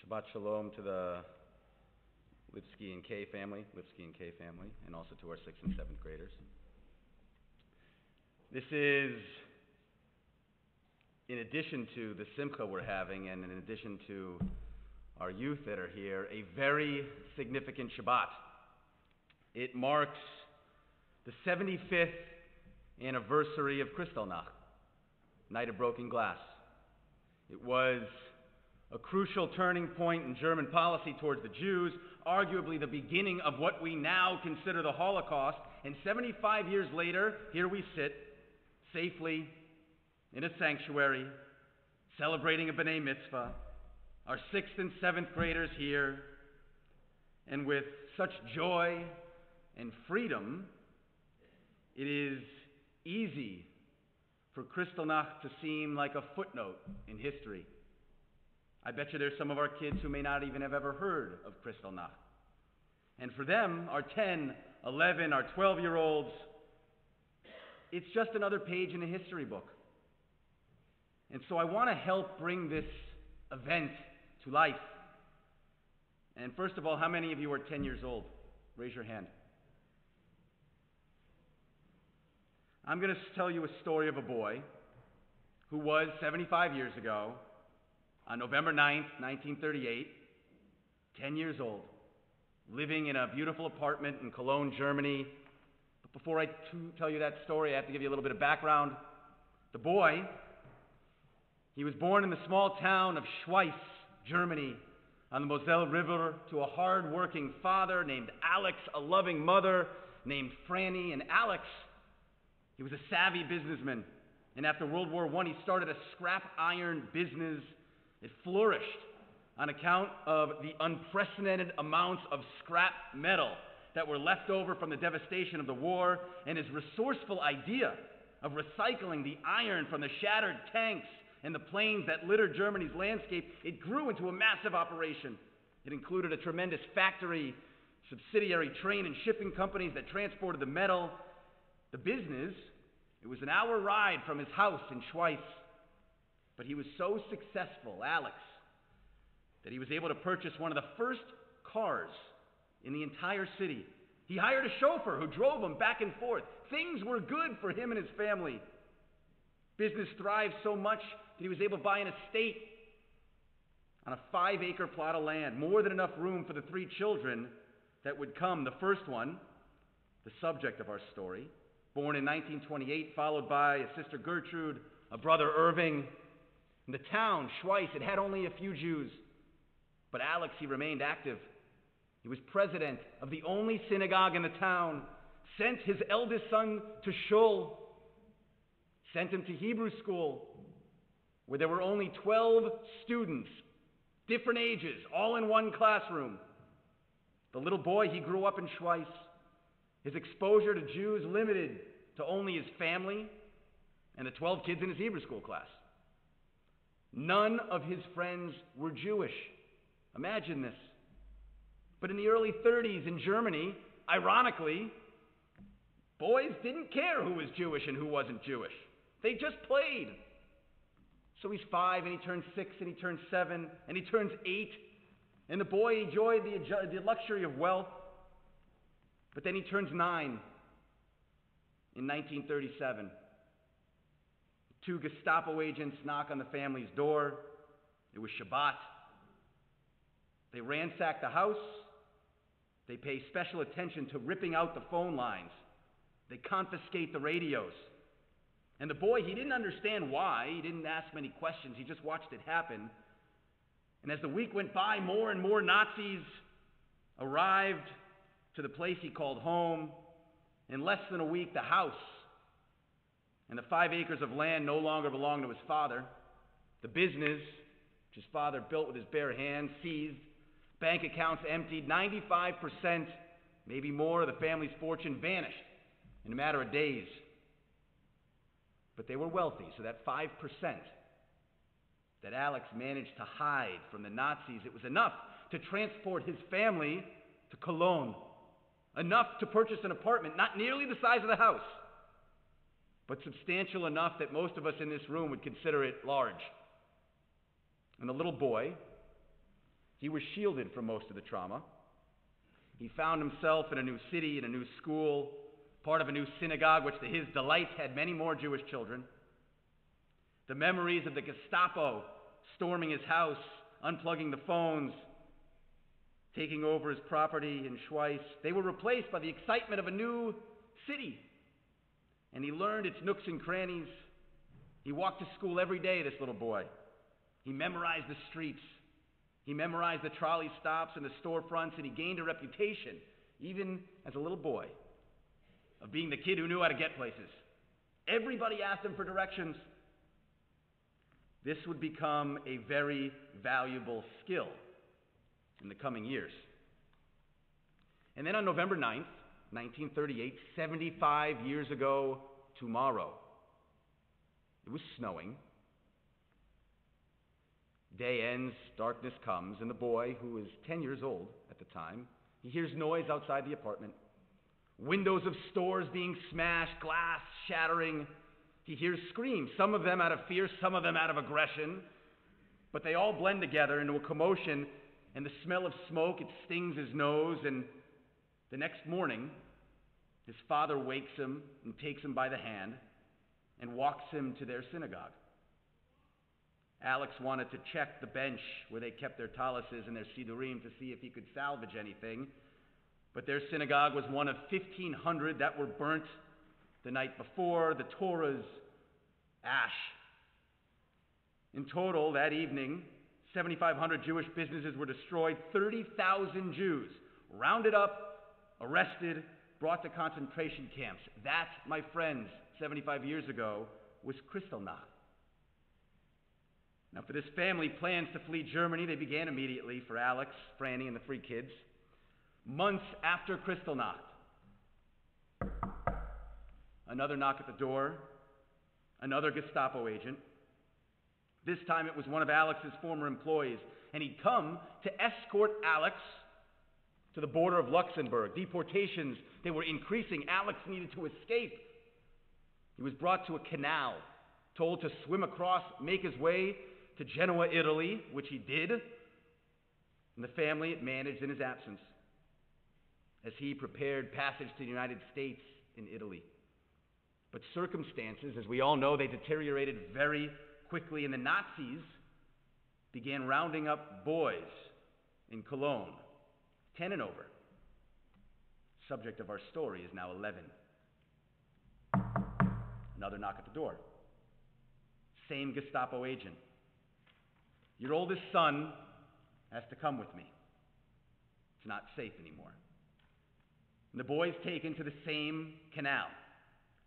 Shabbat Shalom to the Lipsky and K family, and also to our 6th and 7th graders. This is, in addition to the Simcha we're having, and in addition to our youth that are here, a very significant Shabbat. It marks the 75th anniversary of Kristallnacht, Night of Broken Glass. It was a crucial turning point in German policy towards the Jews, arguably the beginning of what we now consider the Holocaust. And 75 years later, here we sit, safely in a sanctuary, celebrating a B'nai Mitzvah, our 6th and 7th graders here, and with such joy and freedom, it is easy for Kristallnacht to seem like a footnote in history. I bet you there's some of our kids who may not even have ever heard of Kristallnacht. And for them, our 10, 11, our 12-year-olds, it's just another page in a history book. And so I want to help bring this event to life. And first of all, how many of you are 10 years old? Raise your hand. I'm going to tell you a story of a boy who was 75 years ago, on November 9th, 1938, 10 years old, living in a beautiful apartment in Cologne, Germany. But before I tell you that story, I have to give you a little bit of background. The boy, he was born in the small town of Schweiz, Germany, on the Moselle River, to a hard-working father named Alex, a loving mother named Franny. And Alex, he was a savvy businessman. And after World War I, he started a scrap iron business. It flourished on account of the unprecedented amounts of scrap metal that were left over from the devastation of the war, and his resourceful idea of recycling the iron from the shattered tanks and the planes that littered Germany's landscape, it grew into a massive operation. It included a tremendous factory, subsidiary train and shipping companies that transported the metal. The business, it was an hour ride from his house in Schweiz. But he was so successful, Alex, that he was able to purchase one of the first cars in the entire city. He hired a chauffeur who drove him back and forth. Things were good for him and his family. Business thrived so much that he was able to buy an estate on a 5-acre plot of land, more than enough room for the 3 children that would come. The first one, the subject of our story, born in 1928, followed by a sister Gertrude, a brother Irving. In the town, Schweiz, it had only a few Jews. But Alex, he remained active. He was president of the only synagogue in the town, sent his eldest son to shul, sent him to Hebrew school, where there were only 12 students, different ages, all in one classroom. The little boy, he grew up in Schweiz. His exposure to Jews limited to only his family and the 12 kids in his Hebrew school class. None of his friends were Jewish. Imagine this. But in the early 30s in Germany, ironically, boys didn't care who was Jewish and who wasn't Jewish. They just played. So he's 5, and he turns 6, and he turns 7, and he turns 8. And the boy enjoyed the luxury of wealth. But then he turns 9 in 1937. 2 Gestapo agents knock on the family's door. It was Shabbat. They ransack the house. They pay special attention to ripping out the phone lines. They confiscate the radios. And the boy, he didn't understand why. He didn't ask many questions. He just watched it happen. And as the week went by, more and more Nazis arrived to the place he called home. In less than a week, the house and the 5 acres of land no longer belonged to his father. The business, which his father built with his bare hands, seized. Bank accounts emptied. 95%, maybe more, of the family's fortune vanished in a matter of days. But they were wealthy, so that 5% that Alex managed to hide from the Nazis, it was enough to transport his family to Cologne. Enough to purchase an apartment, not nearly the size of the house, but substantial enough that most of us in this room would consider it large. And the little boy, He was shielded from most of the trauma. He found himself in a new city, in a new school, part of a new synagogue, which to his delight had many more Jewish children. The memories of the Gestapo storming his house, unplugging the phones, taking over his property in Schweiss, they were replaced by the excitement of a new city. And he learned its nooks and crannies. He walked to school every day, this little boy. He memorized the streets. He memorized the trolley stops and the storefronts, and he gained a reputation, even as a little boy, of being the kid who knew how to get places. Everybody asked him for directions. This would become a very valuable skill in the coming years. And then on November 9th, 1938, 75 years ago tomorrow, it was snowing. Day ends, darkness comes, and the boy, who is 10 years old at the time, he hears noise outside the apartment. Windows of stores being smashed, glass shattering. He hears screams, some of them out of fear, some of them out of aggression, but they all blend together into a commotion, and the smell of smoke, it stings his nose, and the next morning, his father wakes him and takes him by the hand and walks him to their synagogue. Alex wanted to check the bench where they kept their taluses and their sidurim to see if he could salvage anything, but their synagogue was one of 1,500 that were burnt the night before, the Torah's ash. In total, that evening, 7,500 Jewish businesses were destroyed, 30,000 Jews rounded up, arrested, brought to concentration camps. That, my friends, 75 years ago, was Kristallnacht. Now, for this family, plans to flee Germany, they began immediately for Alex, Franny, and the three kids. Months after Kristallnacht, another knock at the door, another Gestapo agent. This time it was one of Alex's former employees, and he'd come to escort Alex to the border of Luxembourg. Deportations, they were increasing. Alex needed to escape. He was brought to a canal, told to swim across, make his way to Genoa, Italy, which he did, and the family it managed in his absence as he prepared passage to the United States in Italy. But circumstances, as we all know, they deteriorated very quickly, and the Nazis began rounding up boys in Cologne, 10 and over. Subject of our story is now 11. Another knock at the door. Same Gestapo agent. Your oldest son has to come with me. It's not safe anymore. And the boy's taken to the same canal,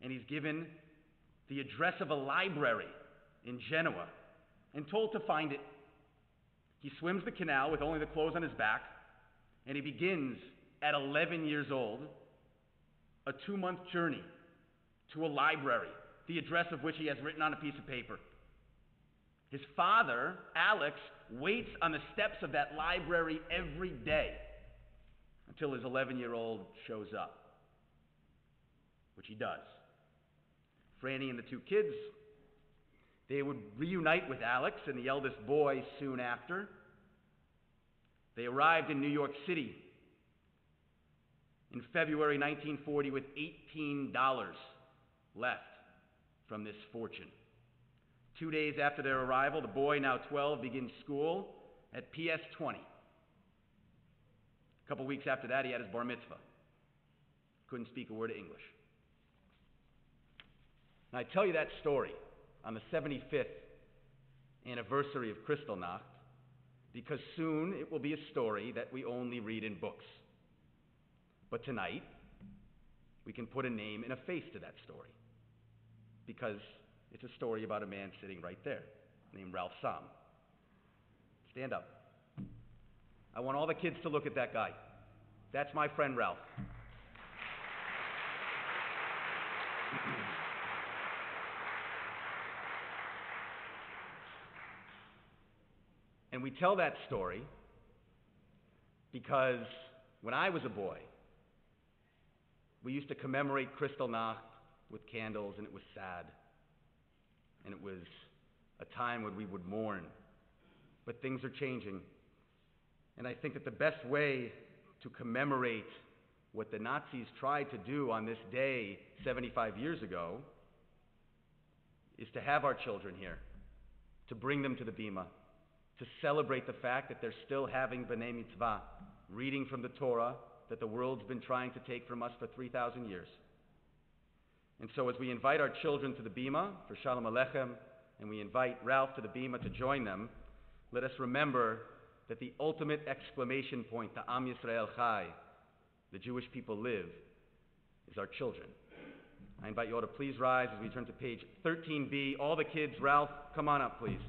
and he's given the address of a library in Genoa and told to find it. He swims the canal with only the clothes on his back, and he begins, at 11 years old, a 2-month journey to a library, the address of which he has written on a piece of paper. His father, Alex, waits on the steps of that library every day until his 11-year-old shows up, which he does. Franny and the two kids, they would reunite with Alex and the eldest boy soon after. They arrived in New York City in February 1940 with $18 left from this fortune. 2 days after their arrival, the boy, now 12, begins school at PS 20. A couple weeks after that, he had his bar mitzvah. Couldn't speak a word of English. And I tell you that story on the 75th anniversary of Kristallnacht because soon it will be a story that we only read in books. But tonight, we can put a name and a face to that story because it's a story about a man sitting right there named Ralph Sam. Stand up. I want all the kids to look at that guy. That's my friend Ralph. And we tell that story because when I was a boy, we used to commemorate Kristallnacht with candles, and it was sad. And it was a time when we would mourn. But things are changing. And I think that the best way to commemorate what the Nazis tried to do on this day 75 years ago is to have our children here, to bring them to the Bima, to celebrate the fact that they're still having B'nai Mitzvah, reading from the Torah that the world's been trying to take from us for 3,000 years. And so as we invite our children to the Bima for Shalom Aleichem, and we invite Ralph to the Bima to join them, let us remember that the ultimate exclamation point, the Am Yisrael Chai, the Jewish people live, is our children. I invite you all to please rise as we turn to page 13b. All the kids, Ralph, come on up, please.